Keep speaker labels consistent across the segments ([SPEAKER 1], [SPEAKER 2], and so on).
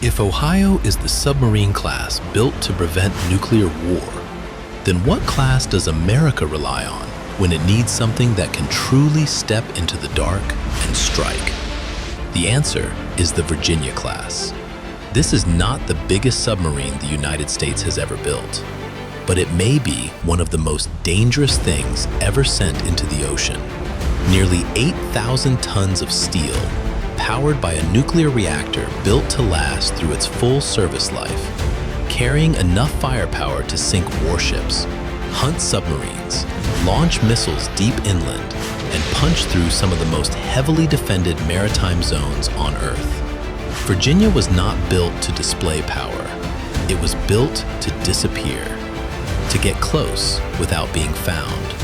[SPEAKER 1] If Ohio is the submarine class built to prevent nuclear war, then what class does America rely on when it needs something that can truly step into the dark and strike? The answer is the Virginia class. This is not the biggest submarine the United States has ever built, but it may be one of the most dangerous things ever sent into the ocean. Nearly 8,000 tons of steel, powered by a nuclear reactor built to last through its full service life, carrying enough firepower to sink warships, hunt submarines, launch missiles deep inland, and punch through some of the most heavily defended maritime zones on Earth. Virginia was not built to display power. It was built to disappear, to get close without being found,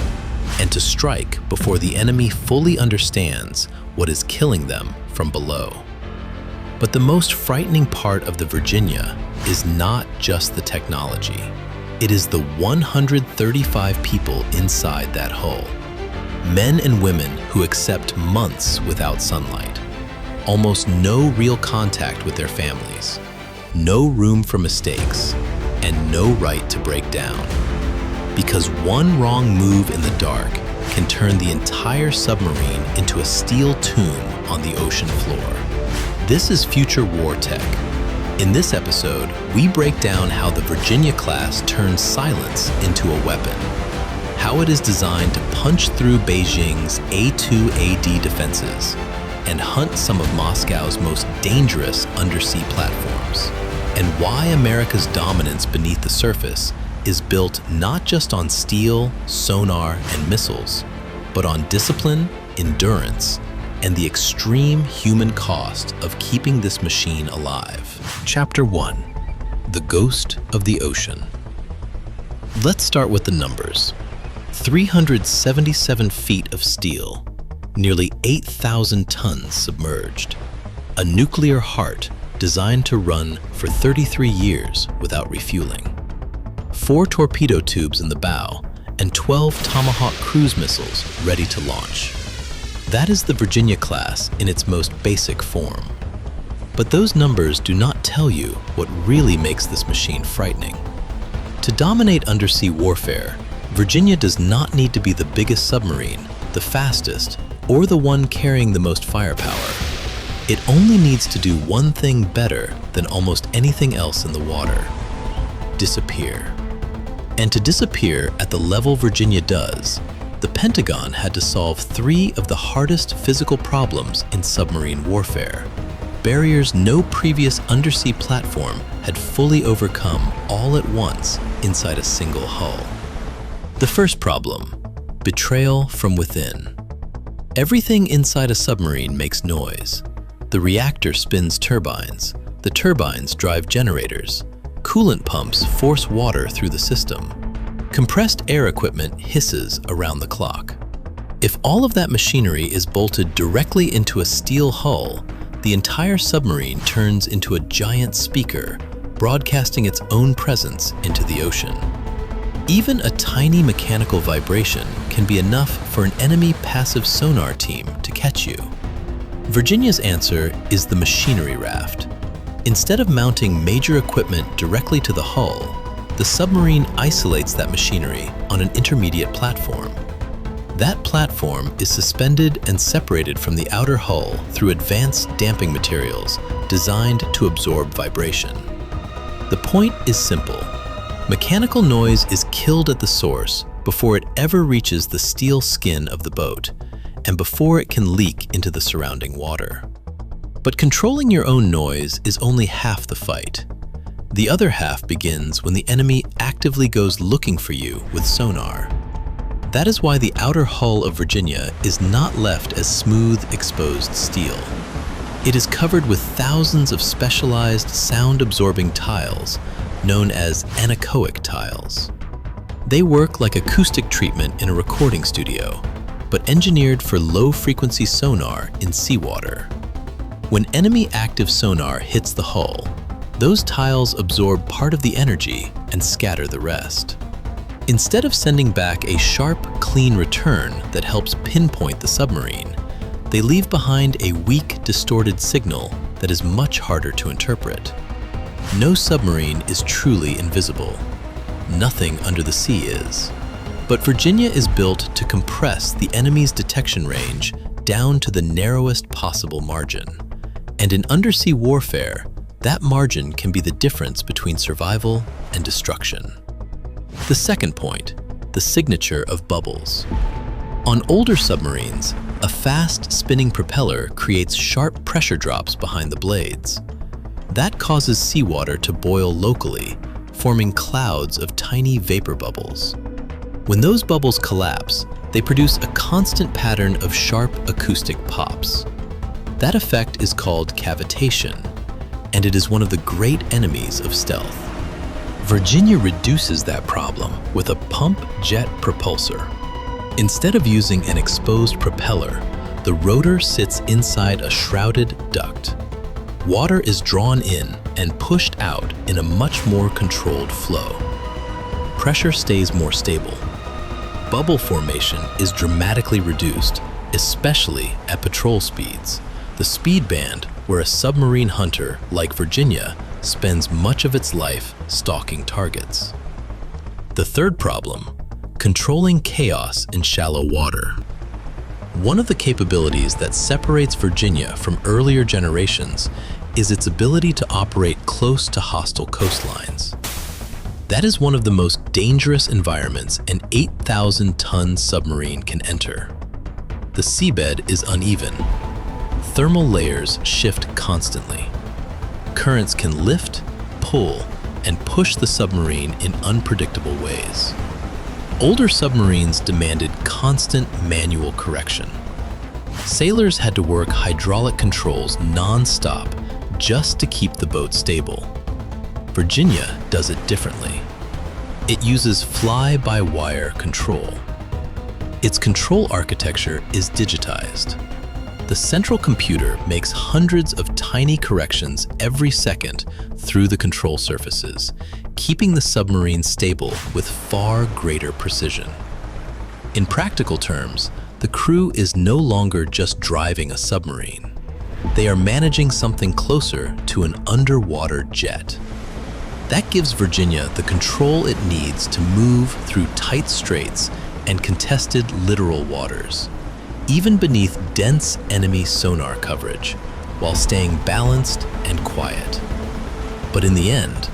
[SPEAKER 1] and to strike before the enemy fully understands what is killing them from below. But the most frightening part of the Virginia is not just the technology. It is the 135 people inside that hull. Men and women who accept months without sunlight, almost no real contact with their families, no room for mistakes, and no right to break down. Because one wrong move in the dark can turn the entire submarine into a steel tomb on the ocean floor. This is future war tech. In this episode, we break down how the Virginia class turns silence into a weapon, how it is designed to punch through Beijing's A2AD defenses and hunt some of Moscow's most dangerous undersea platforms, and why America's dominance beneath the surface is built not just on steel, sonar, and missiles, but on discipline, endurance, and the extreme human cost of keeping this machine alive. Chapter 1. The Ghost of the Ocean. Let's start with the numbers. 377 feet of steel, nearly 8,000 tons submerged, a nuclear heart designed to run for 33 years without refueling, 4 torpedo tubes in the bow, and 12 Tomahawk cruise missiles ready to launch. That is the Virginia class in its most basic form. But those numbers do not tell you what really makes this machine frightening. To dominate undersea warfare, Virginia does not need to be the biggest submarine, the fastest, or the one carrying the most firepower. It only needs to do one thing better than almost anything else in the water: disappear. And to disappear at the level Virginia does, the Pentagon had to solve 3 of the hardest physical problems in submarine warfare, barriers no previous undersea platform had fully overcome all at once inside a single hull. The first problem: betrayal from within. Everything inside a submarine makes noise. The reactor spins turbines, the turbines drive generators, coolant pumps force water through the system. Compressed air equipment hisses around the clock. If all of that machinery is bolted directly into a steel hull, the entire submarine turns into a giant speaker, broadcasting its own presence into the ocean. Even a tiny mechanical vibration can be enough for an enemy passive sonar team to catch you. Virginia's answer is the machinery raft. Instead of mounting major equipment directly to the hull, the submarine isolates that machinery on an intermediate platform. That platform is suspended and separated from the outer hull through advanced damping materials designed to absorb vibration. The point is simple. Mechanical noise is killed at the source before it ever reaches the steel skin of the boat and before it can leak into the surrounding water. But controlling your own noise is only half the fight. The other half begins when the enemy actively goes looking for you with sonar. That is why the outer hull of Virginia is not left as smooth, exposed steel. It is covered with thousands of specialized sound-absorbing tiles, known as anechoic tiles. They work like acoustic treatment in a recording studio, but engineered for low-frequency sonar in seawater. When enemy active sonar hits the hull, those tiles absorb part of the energy and scatter the rest. Instead of sending back a sharp, clean return that helps pinpoint the submarine, they leave behind a weak, distorted signal that is much harder to interpret. No submarine is truly invisible. Nothing under the sea is. But Virginia is built to compress the enemy's detection range down to the narrowest possible margin. And in undersea warfare, that margin can be the difference between survival and destruction. The second point, the signature of bubbles. On older submarines, a fast spinning propeller creates sharp pressure drops behind the blades. That causes seawater to boil locally, forming clouds of tiny vapor bubbles. When those bubbles collapse, they produce a constant pattern of sharp acoustic pops. That effect is called cavitation, and it is one of the great enemies of stealth. Virginia reduces that problem with a pump jet propulsor. Instead of using an exposed propeller, the rotor sits inside a shrouded duct. Water is drawn in and pushed out in a much more controlled flow. Pressure stays more stable. Bubble formation is dramatically reduced, especially at patrol speeds, the speed band where a submarine hunter like Virginia spends much of its life stalking targets. The third problem, controlling chaos in shallow water. One of the capabilities that separates Virginia from earlier generations is its ability to operate close to hostile coastlines. That is one of the most dangerous environments an 8,000-ton submarine can enter. The seabed is uneven. Thermal layers shift constantly. Currents can lift, pull, and push the submarine in unpredictable ways. Older submarines demanded constant manual correction. Sailors had to work hydraulic controls non-stop just to keep the boat stable. Virginia does it differently. It uses fly-by-wire control. Its control architecture is digitized. The central computer makes hundreds of tiny corrections every second through the control surfaces, keeping the submarine stable with far greater precision. In practical terms, the crew is no longer just driving a submarine. They are managing something closer to an underwater jet. That gives Virginia the control it needs to move through tight straits and contested littoral waters, even beneath dense enemy sonar coverage, while staying balanced and quiet. But in the end,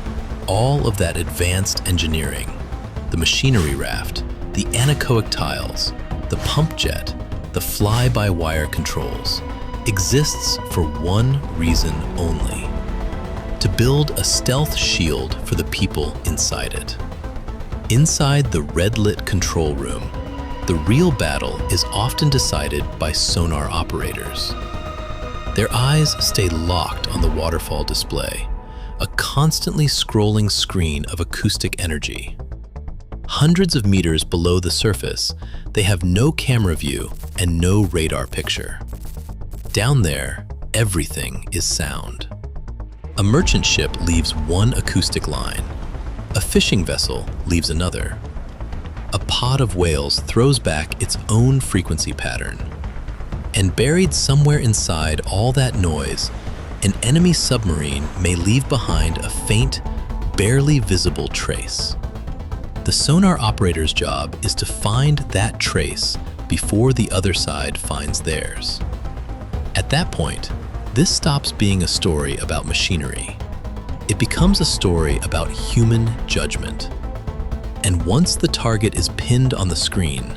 [SPEAKER 1] all of that advanced engineering, the machinery raft, the anechoic tiles, the pump jet, the fly-by-wire controls, exists for one reason only: to build a stealth shield for the people inside it. Inside the red-lit control room, the real battle is often decided by sonar operators. Their eyes stay locked on the waterfall display, a constantly scrolling screen of acoustic energy. Hundreds of meters below the surface, they have no camera view and no radar picture. Down there, everything is sound. A merchant ship leaves one acoustic line. A fishing vessel leaves another. A pod of whales throws back its own frequency pattern. And buried somewhere inside all that noise, an enemy submarine may leave behind a faint, barely visible trace. The sonar operator's job is to find that trace before the other side finds theirs. At that point, this stops being a story about machinery. It becomes a story about human judgment. And once the target is pinned on the screen,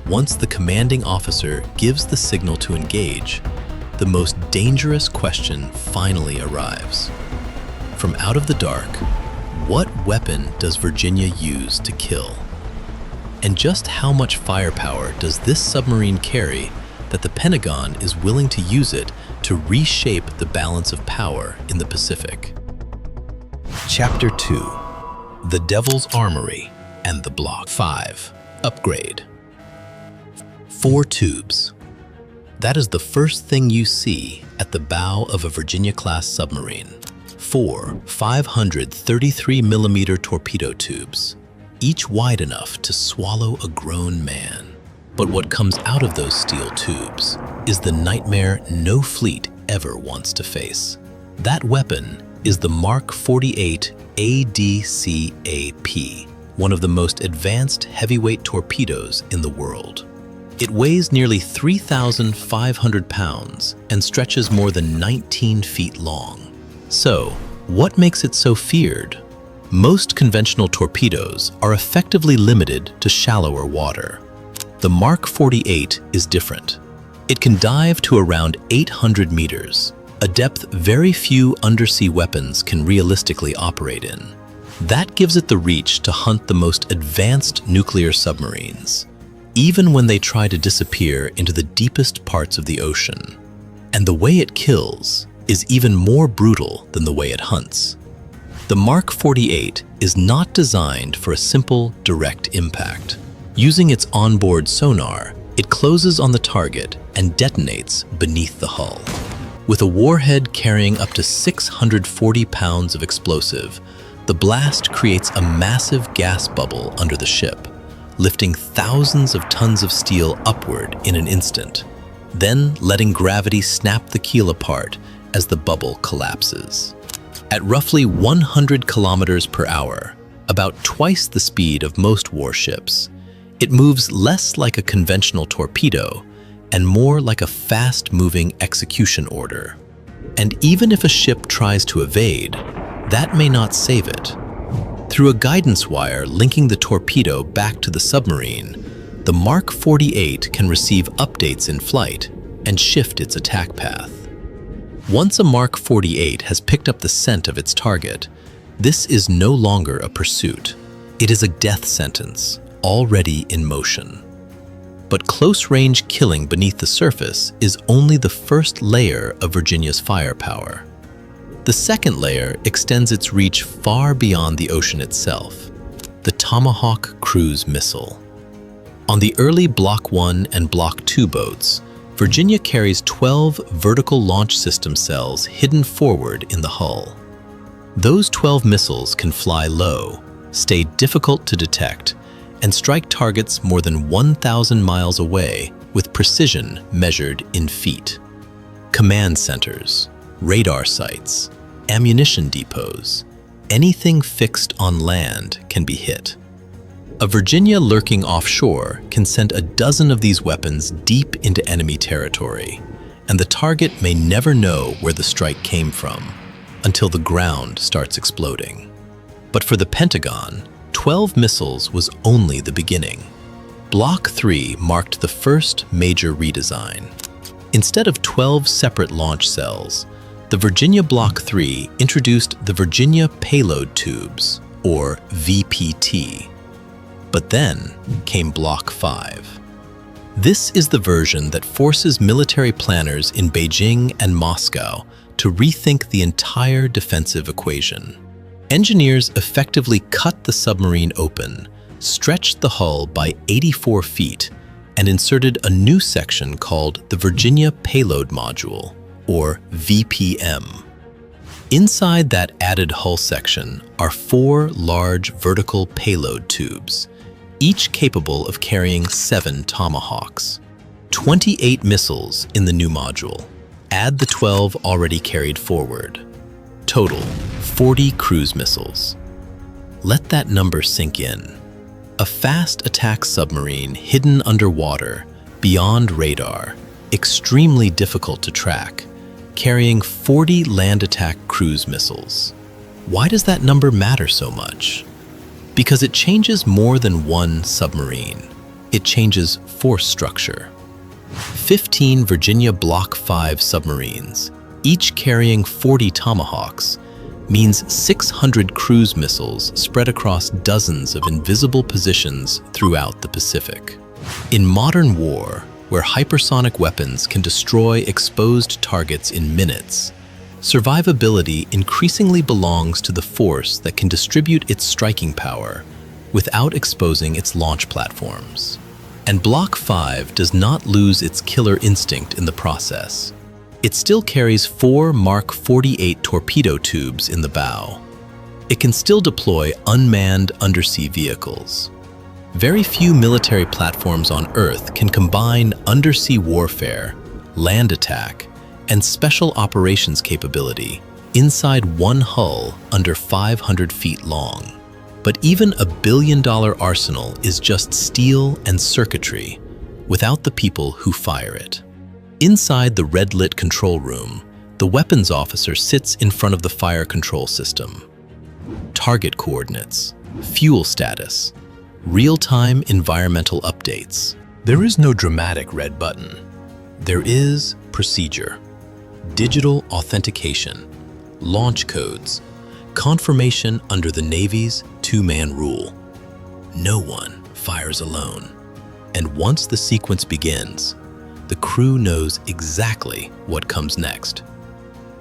[SPEAKER 1] once the commanding officer gives the signal to engage, the most dangerous question finally arrives. From out of the dark, what weapon does Virginia use to kill? And just how much firepower does this submarine carry that the Pentagon is willing to use it to reshape the balance of power in the Pacific? Chapter 2: The Devil's Armory and the Block. 5. Upgrade. 4 tubes. That is the first thing you see at the bow of a Virginia-class submarine. 4 533mm torpedo tubes, each wide enough to swallow a grown man. But what comes out of those steel tubes is the nightmare no fleet ever wants to face: That weapon is the Mark 48 ADCAP, one of the most advanced heavyweight torpedoes in the world. It weighs nearly 3,500 pounds and stretches more than 19 feet long. So, what makes it so feared? Most conventional torpedoes are effectively limited to shallower water. The Mark 48 is different. It can dive to around 800 meters, a depth very few undersea weapons can realistically operate in. That gives it the reach to hunt the most advanced nuclear submarines, even when they try to disappear into the deepest parts of the ocean. And the way it kills is even more brutal than the way it hunts. The Mark 48 is not designed for a simple, direct impact. Using its onboard sonar, it closes on the target and detonates beneath the hull. With a warhead carrying up to 640 pounds of explosive, the blast creates a massive gas bubble under the ship, lifting thousands of tons of steel upward in an instant, then letting gravity snap the keel apart as the bubble collapses. At roughly 100 kilometers per hour, about twice the speed of most warships, it moves less like a conventional torpedo and more like a fast-moving execution order. And even if a ship tries to evade, that may not save it. Through a guidance wire linking the torpedo back to the submarine, the Mark 48 can receive updates in flight and shift its attack path. Once a Mark 48 has picked up the scent of its target, this is no longer a pursuit. It is a death sentence, already in motion. But close-range killing beneath the surface is only the first layer of Virginia's firepower. The second layer extends its reach far beyond the ocean itself, the Tomahawk cruise missile. On the early Block 1 and Block 2 boats, Virginia carries 12 vertical launch system cells hidden forward in the hull. Those 12 missiles can fly low, stay difficult to detect, and strike targets more than 1,000 miles away with precision measured in feet. Command centers, radar sites, ammunition depots, anything fixed on land can be hit. A Virginia lurking offshore can send a dozen of these weapons deep into enemy territory, and the target may never know where the strike came from until the ground starts exploding. But for the Pentagon, 12 missiles was only the beginning. Block 3 marked the first major redesign. Instead of 12 separate launch cells, the Virginia Block 3 introduced the Virginia Payload Tubes, or VPT. But then came Block 5. This is the version that forces military planners in Beijing and Moscow to rethink the entire defensive equation. Engineers effectively cut the submarine open, stretched the hull by 84 feet, and inserted a new section called the Virginia Payload Module, or VPM. Inside that added hull section are 4 large vertical payload tubes, each capable of carrying 7 Tomahawks. 28 missiles in the new module. Add the 12 already carried forward. Total, 40 cruise missiles. Let that number sink in. A fast attack submarine hidden underwater, beyond radar, extremely difficult to track, carrying 40 land attack cruise missiles. Why does that number matter so much? Because it changes more than one submarine. It changes force structure. 15 Virginia Block 5 submarines, each carrying 40 Tomahawks, means 600 cruise missiles spread across dozens of invisible positions throughout the Pacific. In modern war, where hypersonic weapons can destroy exposed targets in minutes, survivability increasingly belongs to the force that can distribute its striking power without exposing its launch platforms. And Block 5 does not lose its killer instinct in the process. It still carries 4 Mark 48 torpedo tubes in the bow. It can still deploy unmanned undersea vehicles. Very few military platforms on Earth can combine undersea warfare, land attack, and special operations capability inside one hull under 500 feet long. But even a billion-dollar arsenal is just steel and circuitry without the people who fire it. Inside the red-lit control room, the weapons officer sits in front of the fire control system. Target coordinates, fuel status, real-time environmental updates. There is no dramatic red button. There is procedure, digital authentication, launch codes, confirmation under the Navy's two-man rule. No one fires alone. And once the sequence begins, the crew knows exactly what comes next.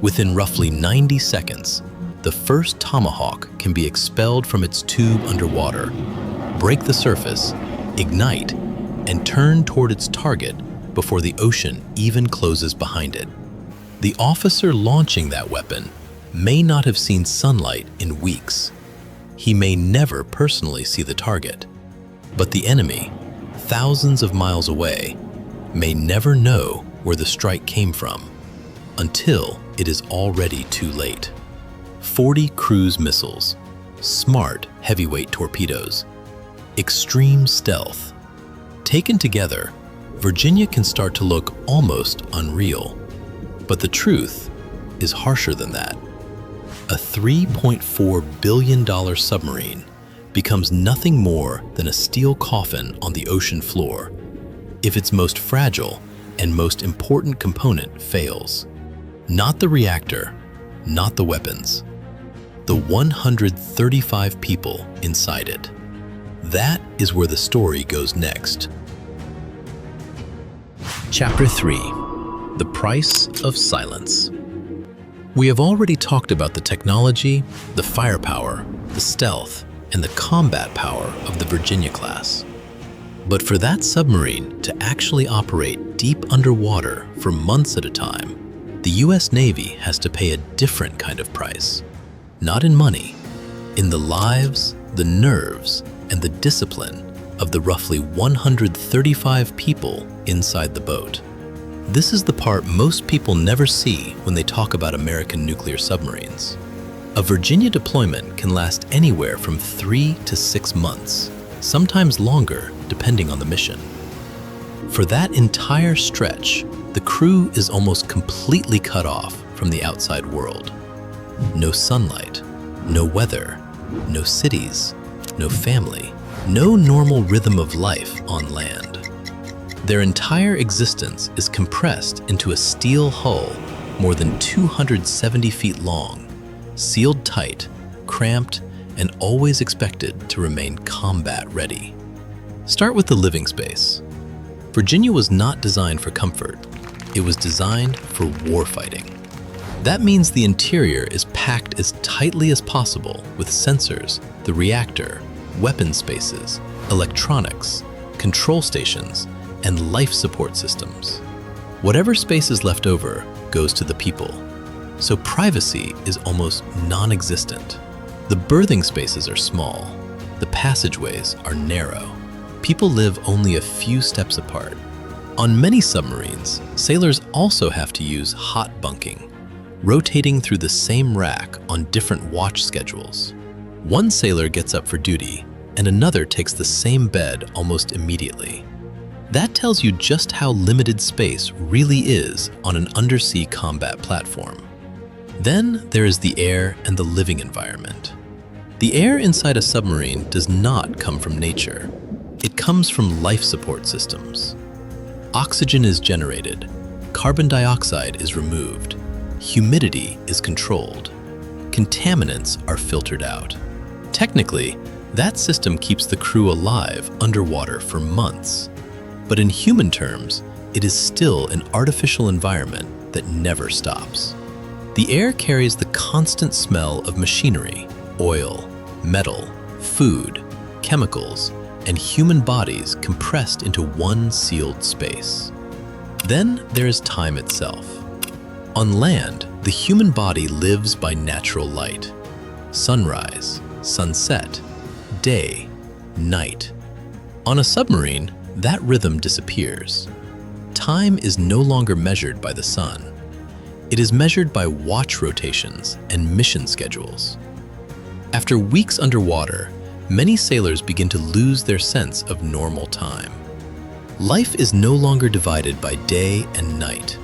[SPEAKER 1] Within roughly 90 seconds, the first Tomahawk can be expelled from its tube underwater, break the surface, ignite, and turn toward its target before the ocean even closes behind it. The officer launching that weapon may not have seen sunlight in weeks. He may never personally see the target, but the enemy, thousands of miles away, may never know where the strike came from until it is already too late. 40 cruise missiles, smart heavyweight torpedoes, extreme stealth. Taken together, Virginia can start to look almost unreal. But the truth is harsher than that. A $3.4 billion submarine becomes nothing more than a steel coffin on the ocean floor if its most fragile and most important component fails. Not the reactor, not the weapons, the 135 people inside it. That is where the story goes next. Chapter 3: The Price of Silence. We have already talked about the technology, the firepower, the stealth, and the combat power of the Virginia class. But for that submarine to actually operate deep underwater for months at a time, the US Navy has to pay a different kind of price. Not in money, in the lives, the nerves, and the discipline of the roughly 135 people inside the boat. This is the part most people never see when they talk about American nuclear submarines. A Virginia deployment can last anywhere from 3 to 6 months, sometimes longer depending on the mission. For that entire stretch, the crew is almost completely cut off from the outside world. No sunlight, no weather, no cities, no family, no normal rhythm of life on land. Their entire existence is compressed into a steel hull more than 270 feet long, sealed tight, cramped, and always expected to remain combat ready. Start with the living space. Virginia was not designed for comfort. It was designed for warfighting. That means the interior is packed as tightly as possible with sensors, the reactor, weapon spaces, electronics, control stations, and life support systems. Whatever space is left over goes to the people, so privacy is almost non-existent. The berthing spaces are small. The passageways are narrow. People live only a few steps apart. On many submarines, sailors also have to use hot bunking, rotating through the same rack on different watch schedules. One sailor gets up for duty, and another takes the same bed almost immediately. That tells you just how limited space really is on an undersea combat platform. Then there is the air and the living environment. The air inside a submarine does not come from nature. It comes from life support systems. Oxygen is generated, carbon dioxide is removed, humidity is controlled, contaminants are filtered out. Technically, that system keeps the crew alive underwater for months. But in human terms, it is still an artificial environment that never stops. The air carries the constant smell of machinery, oil, metal, food, chemicals, and human bodies compressed into one sealed space. Then there is time itself. On land, the human body lives by natural light. Sunrise, sunset, day, night. On a submarine, that rhythm disappears. Time is no longer measured by the sun. It is measured by watch rotations and mission schedules. After weeks underwater, many sailors begin to lose their sense of normal time. Life is no longer divided by day and night.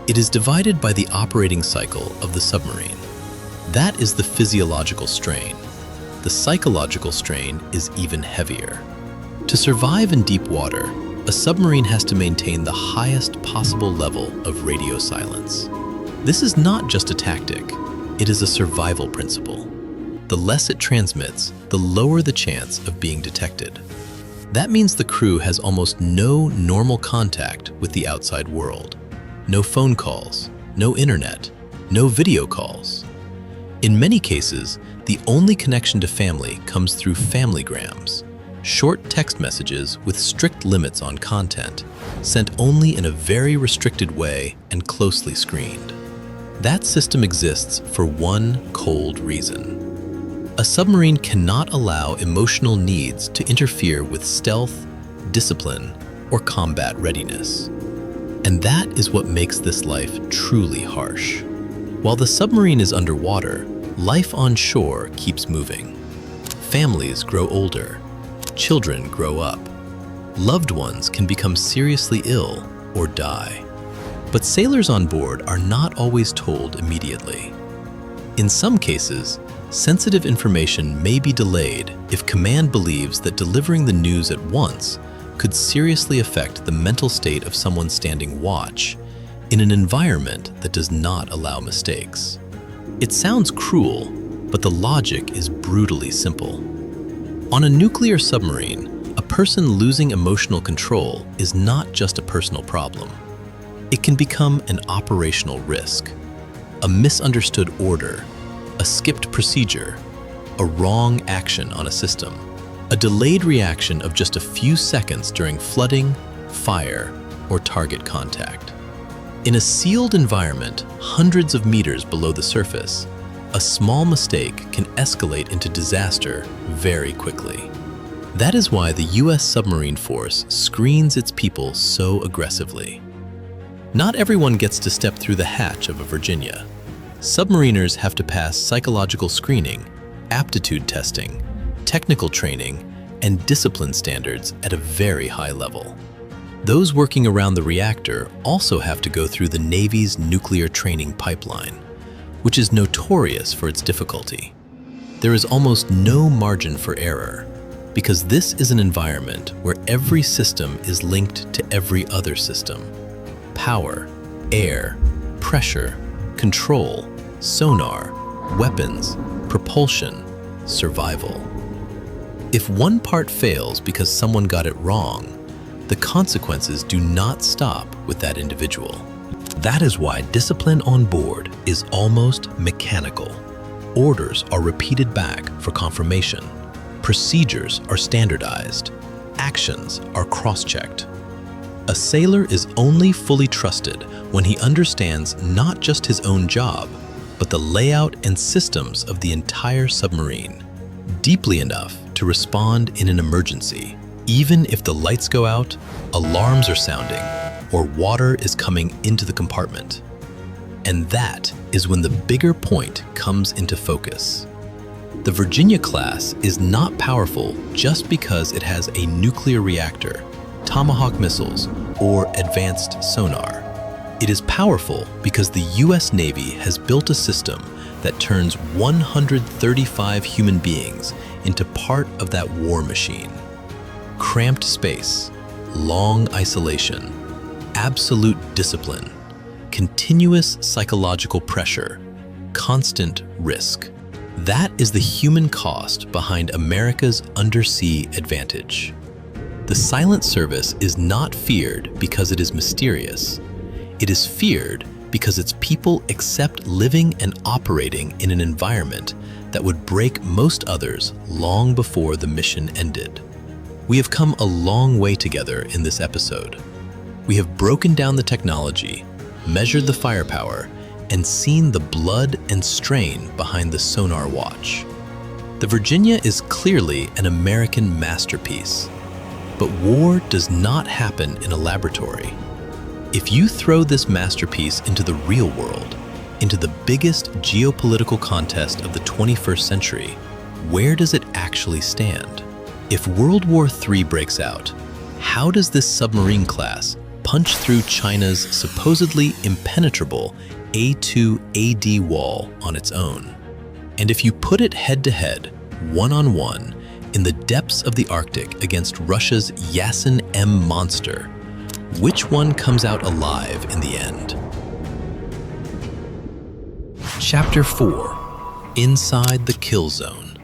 [SPEAKER 1] It is divided by the operating cycle of the submarine. That is the physiological strain. The psychological strain is even heavier. To survive in deep water, a submarine has to maintain the highest possible level of radio silence. This is not just a tactic, it is a survival principle. The less it transmits, the lower the chance of being detected. That means the crew has almost no normal contact with the outside world. No phone calls, no internet, no video calls. In many cases, the only connection to family comes through familygrams, short text messages with strict limits on content, sent only in a very restricted way and closely screened. That system exists for one cold reason. A submarine cannot allow emotional needs to interfere with stealth, discipline, or combat readiness. And that is what makes this life truly harsh. While the submarine is underwater, life on shore keeps moving. Families grow older. Children grow up. Loved ones can become seriously ill or die. But sailors on board are not always told immediately. In some cases, sensitive information may be delayed if command believes that delivering the news at once could seriously affect the mental state of someone standing watch in an environment that does not allow mistakes. It sounds cruel, but the logic is brutally simple. On a nuclear submarine, a person losing emotional control is not just a personal problem. It can become an operational risk, a misunderstood order, a skipped procedure, a wrong action on a system, a delayed reaction of just a few seconds during flooding, fire, or target contact. In a sealed environment hundreds of meters below the surface, a small mistake can escalate into disaster very quickly. That is why the U.S. submarine force screens its people so aggressively. Not everyone gets to step through the hatch of a Virginia. Submariners have to pass psychological screening, aptitude testing, technical training, and discipline standards at a very high level. Those working around the reactor also have to go through the Navy's nuclear training pipeline, which is notorious for its difficulty. There is almost no margin for error, because this is an environment where every system is linked to every other system. Power, air, pressure, control, sonar, weapons, propulsion, survival. If one part fails because someone got it wrong, the consequences do not stop with that individual. That is why discipline on board is almost mechanical. Orders are repeated back for confirmation. Procedures are standardized. Actions are cross-checked. A sailor is only fully trusted when he understands not just his own job, but the layout and systems of the entire submarine, deeply enough to respond in an emergency, even if the lights go out, alarms are sounding, or water is coming into the compartment. And that is when the bigger point comes into focus. The Virginia class is not powerful just because it has a nuclear reactor, Tomahawk missiles, or advanced sonar. It is powerful because the U.S. Navy has built a system that turns 135 human beings into part of that war machine. Cramped space, long isolation, absolute discipline, continuous psychological pressure, constant risk. That is the human cost behind America's undersea advantage. The silent service is not feared because it is mysterious. It is feared because its people accept living and operating in an environment that would break most others long before the mission ended. We have come a long way together in this episode. We have broken down the technology, measured the firepower, and seen the blood and strain behind the sonar watch. The Virginia is clearly an American masterpiece. But war does not happen in a laboratory. If you throw this masterpiece into the real world, into the biggest geopolitical contest of the 21st century, where does it actually stand? If World War III breaks out, how does this submarine class punch through China's supposedly impenetrable A2AD wall on its own? And if you put it head-to-head, one-on-one, in the depths of the Arctic against Russia's Yasen-M monster, which one comes out alive in the end? Chapter 4: Inside the Kill Zone.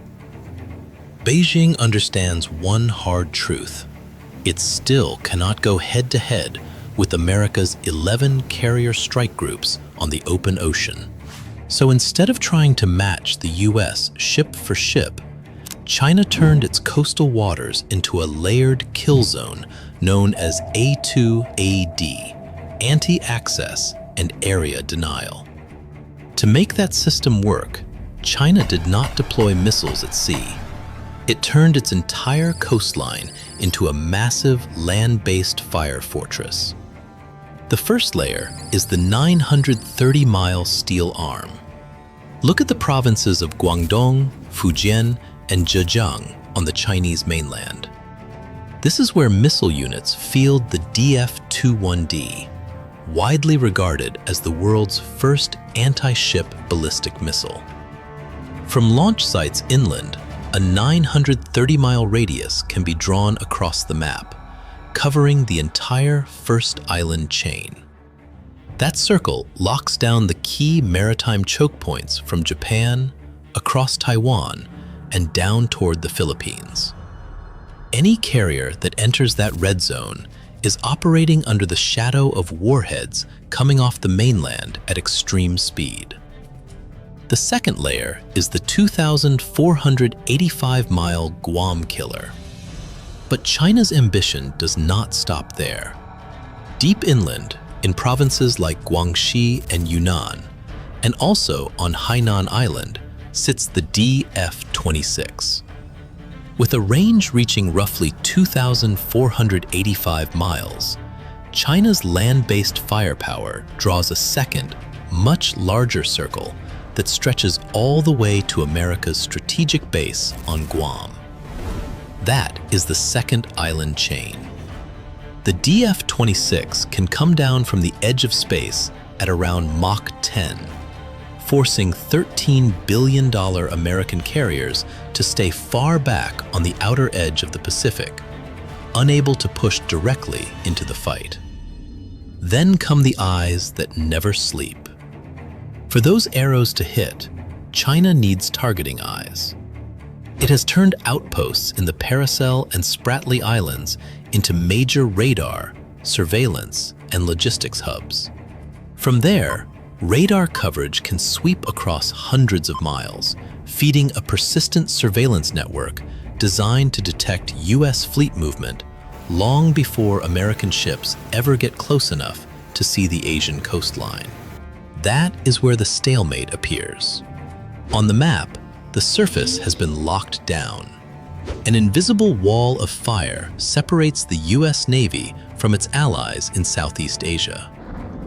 [SPEAKER 1] Beijing understands one hard truth. It still cannot go head-to-head with America's 11 carrier strike groups on the open ocean. So instead of trying to match the US ship for ship, China turned its coastal waters into a layered kill zone known as A2AD, anti-access and area denial. To make that system work, China did not deploy missiles at sea. It turned its entire coastline into a massive land-based fire fortress. The first layer is the 930-mile steel arm. Look at the provinces of Guangdong, Fujian, and Zhejiang on the Chinese mainland. This is where missile units field the DF-21D, widely regarded as the world's first anti-ship ballistic missile. From launch sites inland, a 930-mile radius can be drawn across the map, covering the entire first island chain. That circle locks down the key maritime choke points from Japan, across Taiwan, and down toward the Philippines. Any carrier that enters that red zone is operating under the shadow of warheads coming off the mainland at extreme speed. The second layer is the 2,485-mile Guam killer. But China's ambition does not stop there. Deep inland, in provinces like Guangxi and Yunnan, and also on Hainan Island, sits the DF-26. With a range reaching roughly 2,485 miles, China's land-based firepower draws a second, much larger circle that stretches all the way to America's strategic base on Guam. That is the second island chain. The DF-26 can come down from the edge of space at around Mach 10, forcing $13 billion American carriers to stay far back on the outer edge of the Pacific, unable to push directly into the fight. Then come the eyes that never sleep. For those arrows to hit, China needs targeting eyes. It has turned outposts in the Paracel and Spratly Islands into major radar, surveillance, and logistics hubs. From there, radar coverage can sweep across hundreds of miles, feeding a persistent surveillance network designed to detect US fleet movement long before American ships ever get close enough to see the Asian coastline. That is where the stalemate appears. On the map, the surface has been locked down. An invisible wall of fire separates the US Navy from its allies in Southeast Asia.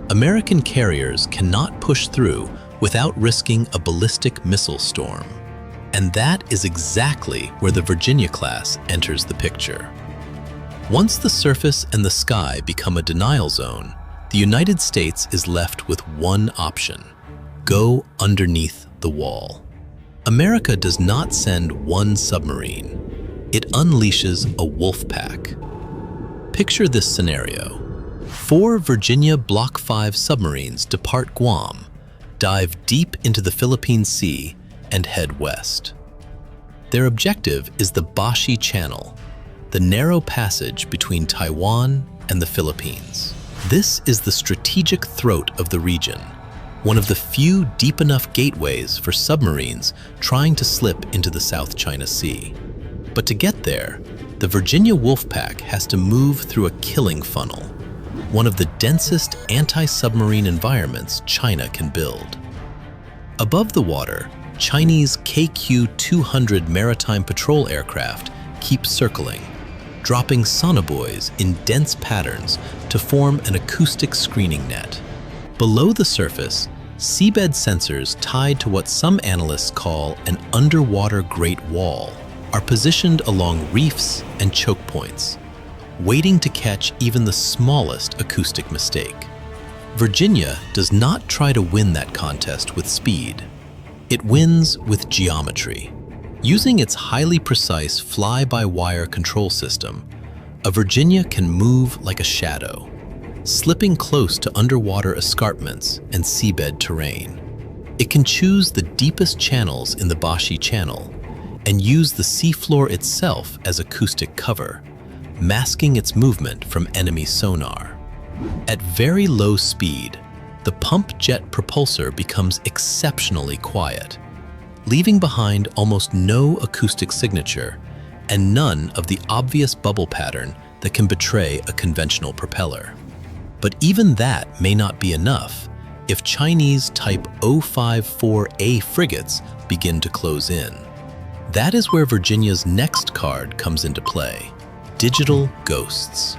[SPEAKER 1] American carriers cannot push through without risking a ballistic missile storm. And that is exactly where the Virginia class enters the picture. Once the surface and the sky become a denial zone, the United States is left with one option: go underneath the wall. America does not send one submarine. It unleashes a wolf pack. Picture this scenario. 4 Virginia Block 5 submarines depart Guam, dive deep into the Philippine Sea, and head west. Their objective is the Bashi Channel, the narrow passage between Taiwan and the Philippines. This is the strategic throat of the region, one of the few deep enough gateways for submarines trying to slip into the South China Sea. But to get there, the Virginia Wolfpack has to move through a killing funnel, one of the densest anti-submarine environments China can build. Above the water, Chinese KQ-200 maritime patrol aircraft keep circling, dropping sonobuoys in dense patterns to form an acoustic screening net. Below the surface, seabed sensors tied to what some analysts call an underwater Great Wall are positioned along reefs and choke points, waiting to catch even the smallest acoustic mistake. Virginia does not try to win that contest with speed. It wins with geometry. Using its highly precise fly-by-wire control system, a Virginia can move like a shadow, slipping close to underwater escarpments and seabed terrain. It can choose the deepest channels in the Bashi Channel and use the seafloor itself as acoustic cover, masking its movement from enemy sonar. At very low speed, the pump jet propulsor becomes exceptionally quiet, leaving behind almost no acoustic signature and none of the obvious bubble pattern that can betray a conventional propeller. But even that may not be enough if Chinese Type 054A frigates begin to close in. That is where Virginia's next card comes into play: digital ghosts.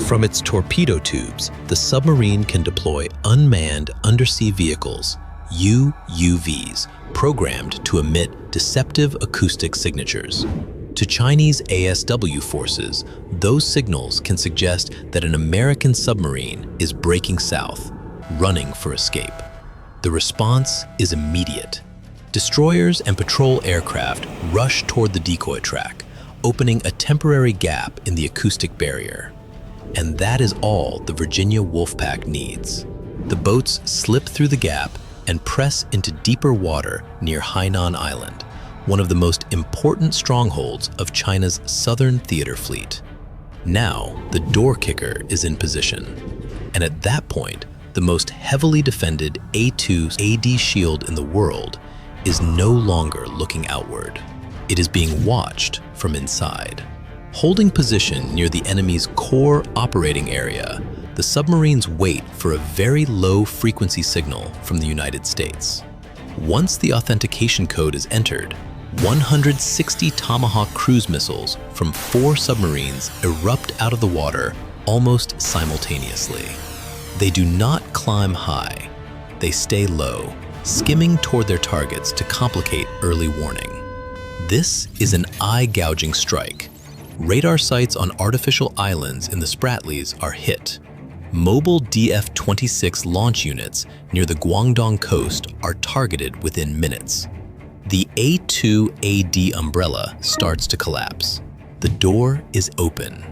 [SPEAKER 1] From its torpedo tubes, the submarine can deploy unmanned undersea vehicles, UUVs, programmed to emit deceptive acoustic signatures. To Chinese ASW forces, those signals can suggest that an American submarine is breaking south, running for escape. The response is immediate. Destroyers and patrol aircraft rush toward the decoy track, opening a temporary gap in the acoustic barrier. And that is all the Virginia Wolfpack needs. The boats slip through the gap and press into deeper water near Hainan Island, one of the most important strongholds of China's Southern Theater Fleet. Now, the door kicker is in position. And at that point, the most heavily defended A2 AD shield in the world is no longer looking outward. It is being watched from inside. Holding position near the enemy's core operating area, the submarines wait for a very low frequency signal from the United States. Once the authentication code is entered, 160 Tomahawk cruise missiles from 4 submarines erupt out of the water almost simultaneously. They do not climb high. They stay low, skimming toward their targets to complicate early warning. This is an eye-gouging strike. Radar sites on artificial islands in the Spratlys are hit. Mobile DF-26 launch units near the Guangdong coast are targeted within minutes. The A2AD umbrella starts to collapse. The door is open.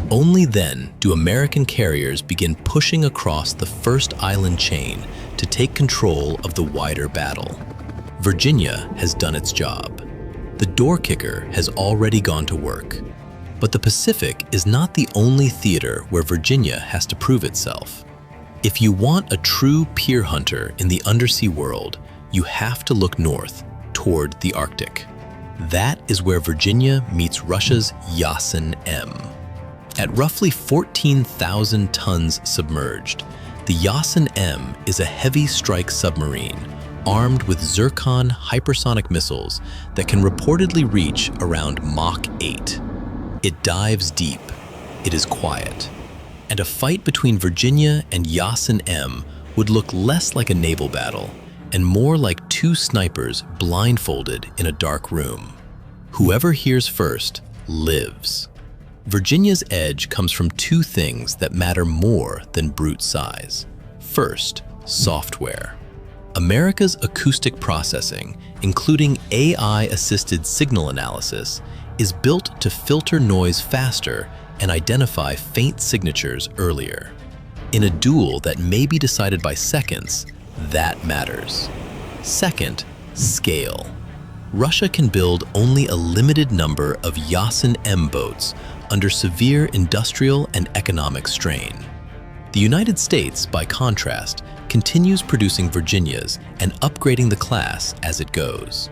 [SPEAKER 1] Only then do American carriers begin pushing across the first island chain to take control of the wider battle. Virginia has done its job. The door kicker has already gone to work. But the Pacific is not the only theater where Virginia has to prove itself. If you want a true peer hunter in the undersea world, you have to look north, toward the Arctic. That is where Virginia meets Russia's Yasen-M. At roughly 14,000 tons submerged, the Yasen-M is a heavy strike submarine armed with Zircon hypersonic missiles that can reportedly reach around Mach 8. It dives deep, it is quiet, and a fight between Virginia and Yasen-M would look less like a naval battle and more like 2 snipers blindfolded in a dark room. Whoever hears first lives. Virginia's edge comes from 2 things that matter more than brute size. First, software. America's acoustic processing, including AI-assisted signal analysis, is built to filter noise faster and identify faint signatures earlier. In a duel that may be decided by seconds, that matters. Second, scale. Russia can build only a limited number of Yasen-M boats under severe industrial and economic strain. The United States, by contrast, continues producing Virginias and upgrading the class as it goes.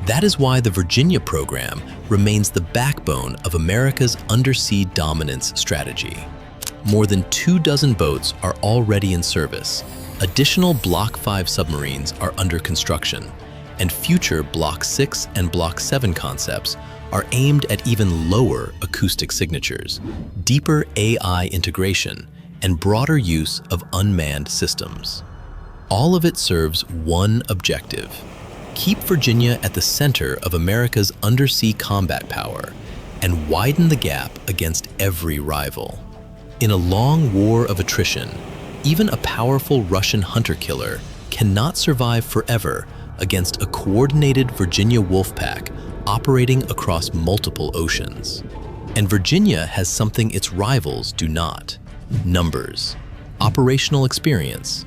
[SPEAKER 1] That is why the Virginia program remains the backbone of America's undersea dominance strategy. More than 24 boats are already in service. Additional Block 5 submarines are under construction, and future Block 6 and Block 7 concepts are aimed at even lower acoustic signatures, deeper AI integration, and broader use of unmanned systems. All of it serves one objective: keep Virginia at the center of America's undersea combat power and widen the gap against every rival. In a long war of attrition, even a powerful Russian hunter-killer cannot survive forever against a coordinated Virginia wolfpack operating across multiple oceans. And Virginia has something its rivals do not: numbers, operational experience,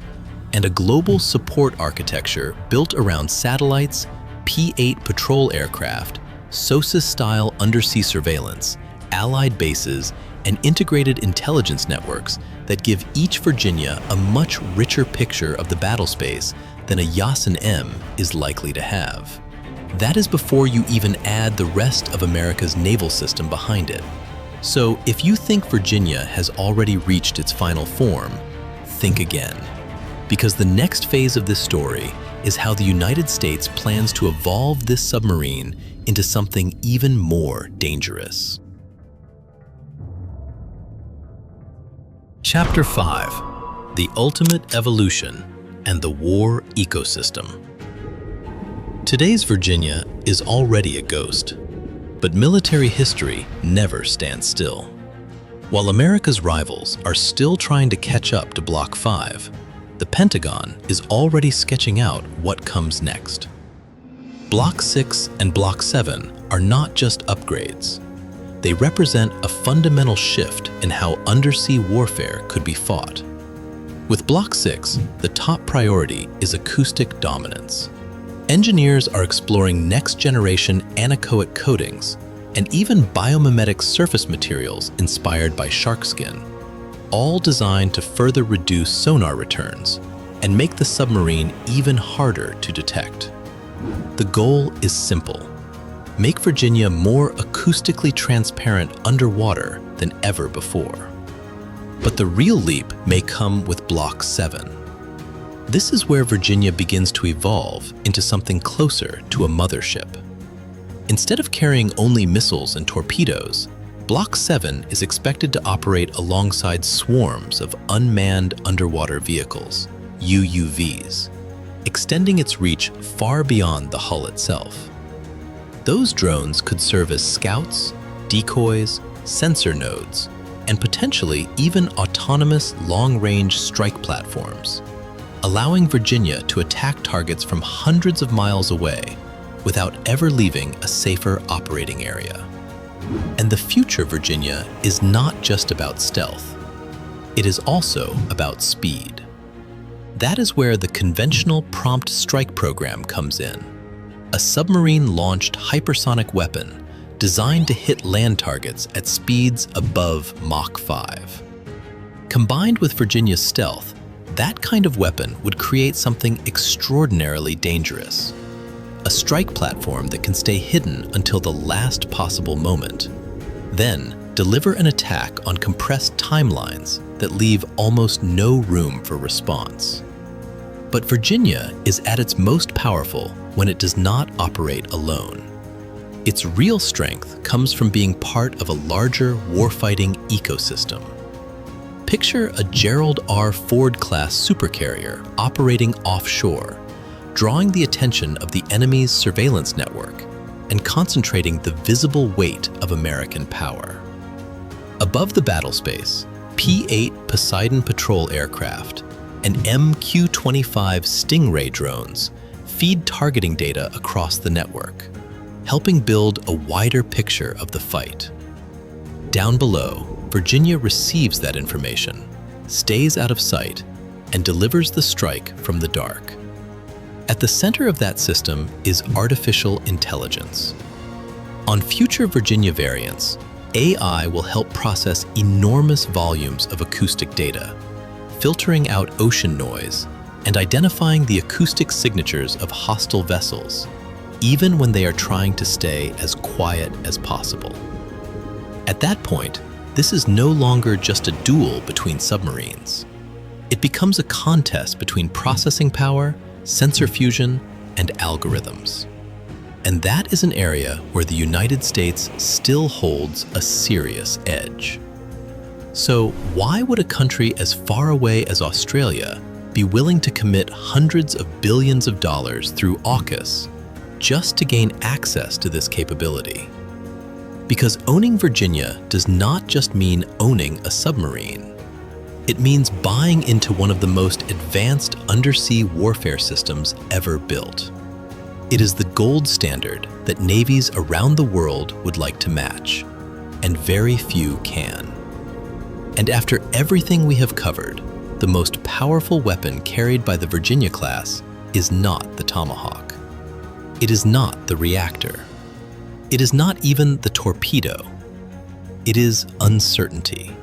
[SPEAKER 1] and a global support architecture built around satellites, P-8 patrol aircraft, SOSUS-style undersea surveillance, allied bases, and integrated intelligence networks that give each Virginia a much richer picture of the battle space than a Yasen-M is likely to have. That is before you even add the rest of America's naval system behind it. So if you think Virginia has already reached its final form, think again. Because the next phase of this story is how the United States plans to evolve this submarine into something even more dangerous. Chapter 5: The Ultimate Evolution and the War Ecosystem. Today's Virginia is already a ghost, but military history never stands still. While America's rivals are still trying to catch up to Block 5, the Pentagon is already sketching out what comes next. Block 6 and Block 7 are not just upgrades. They represent a fundamental shift in how undersea warfare could be fought. With Block 6, the top priority is acoustic dominance. Engineers are exploring next-generation anechoic coatings and even biomimetic surface materials inspired by shark skin, all designed to further reduce sonar returns and make the submarine even harder to detect. The goal is simple: make Virginia more acoustically transparent underwater than ever before. But the real leap may come with Block 7. This is where Virginia begins to evolve into something closer to a mothership. Instead of carrying only missiles and torpedoes, Block 7 is expected to operate alongside swarms of unmanned underwater vehicles, UUVs, extending its reach far beyond the hull itself. Those drones could serve as scouts, decoys, sensor nodes, and potentially even autonomous long-range strike platforms, allowing Virginia to attack targets from hundreds of miles away without ever leaving a safer operating area. And the future Virginia is not just about stealth. It is also about speed. That is where the conventional prompt strike program comes in, a submarine-launched hypersonic weapon designed to hit land targets at speeds above Mach 5. Combined with Virginia's stealth, that kind of weapon would create something extraordinarily dangerous. A strike platform that can stay hidden until the last possible moment, then deliver an attack on compressed timelines that leave almost no room for response. But Virginia is at its most powerful when it does not operate alone. Its real strength comes from being part of a larger warfighting ecosystem. Picture a Gerald R. Ford-class supercarrier operating offshore, drawing the attention of the enemy's surveillance network and concentrating the visible weight of American power. Above the battle space, P-8 Poseidon patrol aircraft and MQ-25 Stingray drones feed targeting data across the network, helping build a wider picture of the fight. Down below, Virginia receives that information, stays out of sight, and delivers the strike from the dark. At the center of that system is artificial intelligence. On future Virginia variants, AI will help process enormous volumes of acoustic data, filtering out ocean noise and identifying the acoustic signatures of hostile vessels, even when they are trying to stay as quiet as possible. At that point, this is no longer just a duel between submarines. It becomes a contest between processing power, sensor fusion, and algorithms. And that is an area where the United States still holds a serious edge. So why would a country as far away as Australia be willing to commit hundreds of billions of dollars through AUKUS just to gain access to this capability? Because owning Virginia does not just mean owning a submarine. It means buying into one of the most advanced undersea warfare systems ever built. It is the gold standard that navies around the world would like to match, and very few can. And after everything we have covered, the most powerful weapon carried by the Virginia class is not the Tomahawk. It is not the reactor. It is not even the torpedo. It is uncertainty.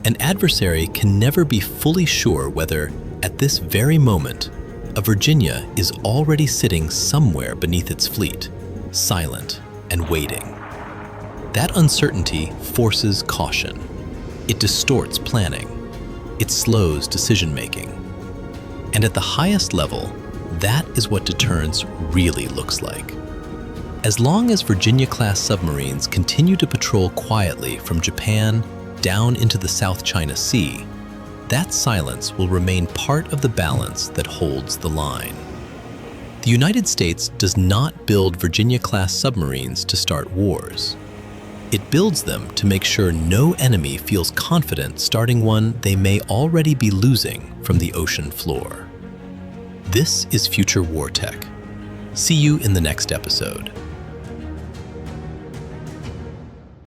[SPEAKER 1] An adversary can never be fully sure whether, at this very moment, a Virginia is already sitting somewhere beneath its fleet, silent and waiting. That uncertainty forces caution. It distorts planning. It slows decision-making. And at the highest level, that is what deterrence really looks like. As long as Virginia-class submarines continue to patrol quietly from Japan down into the South China Sea, that silence will remain part of the balance that holds the line. The United States does not build Virginia-class submarines to start wars. It builds them to make sure no enemy feels confident starting one they may already be losing from the ocean floor. This is Future War Tech. See you in the next episode.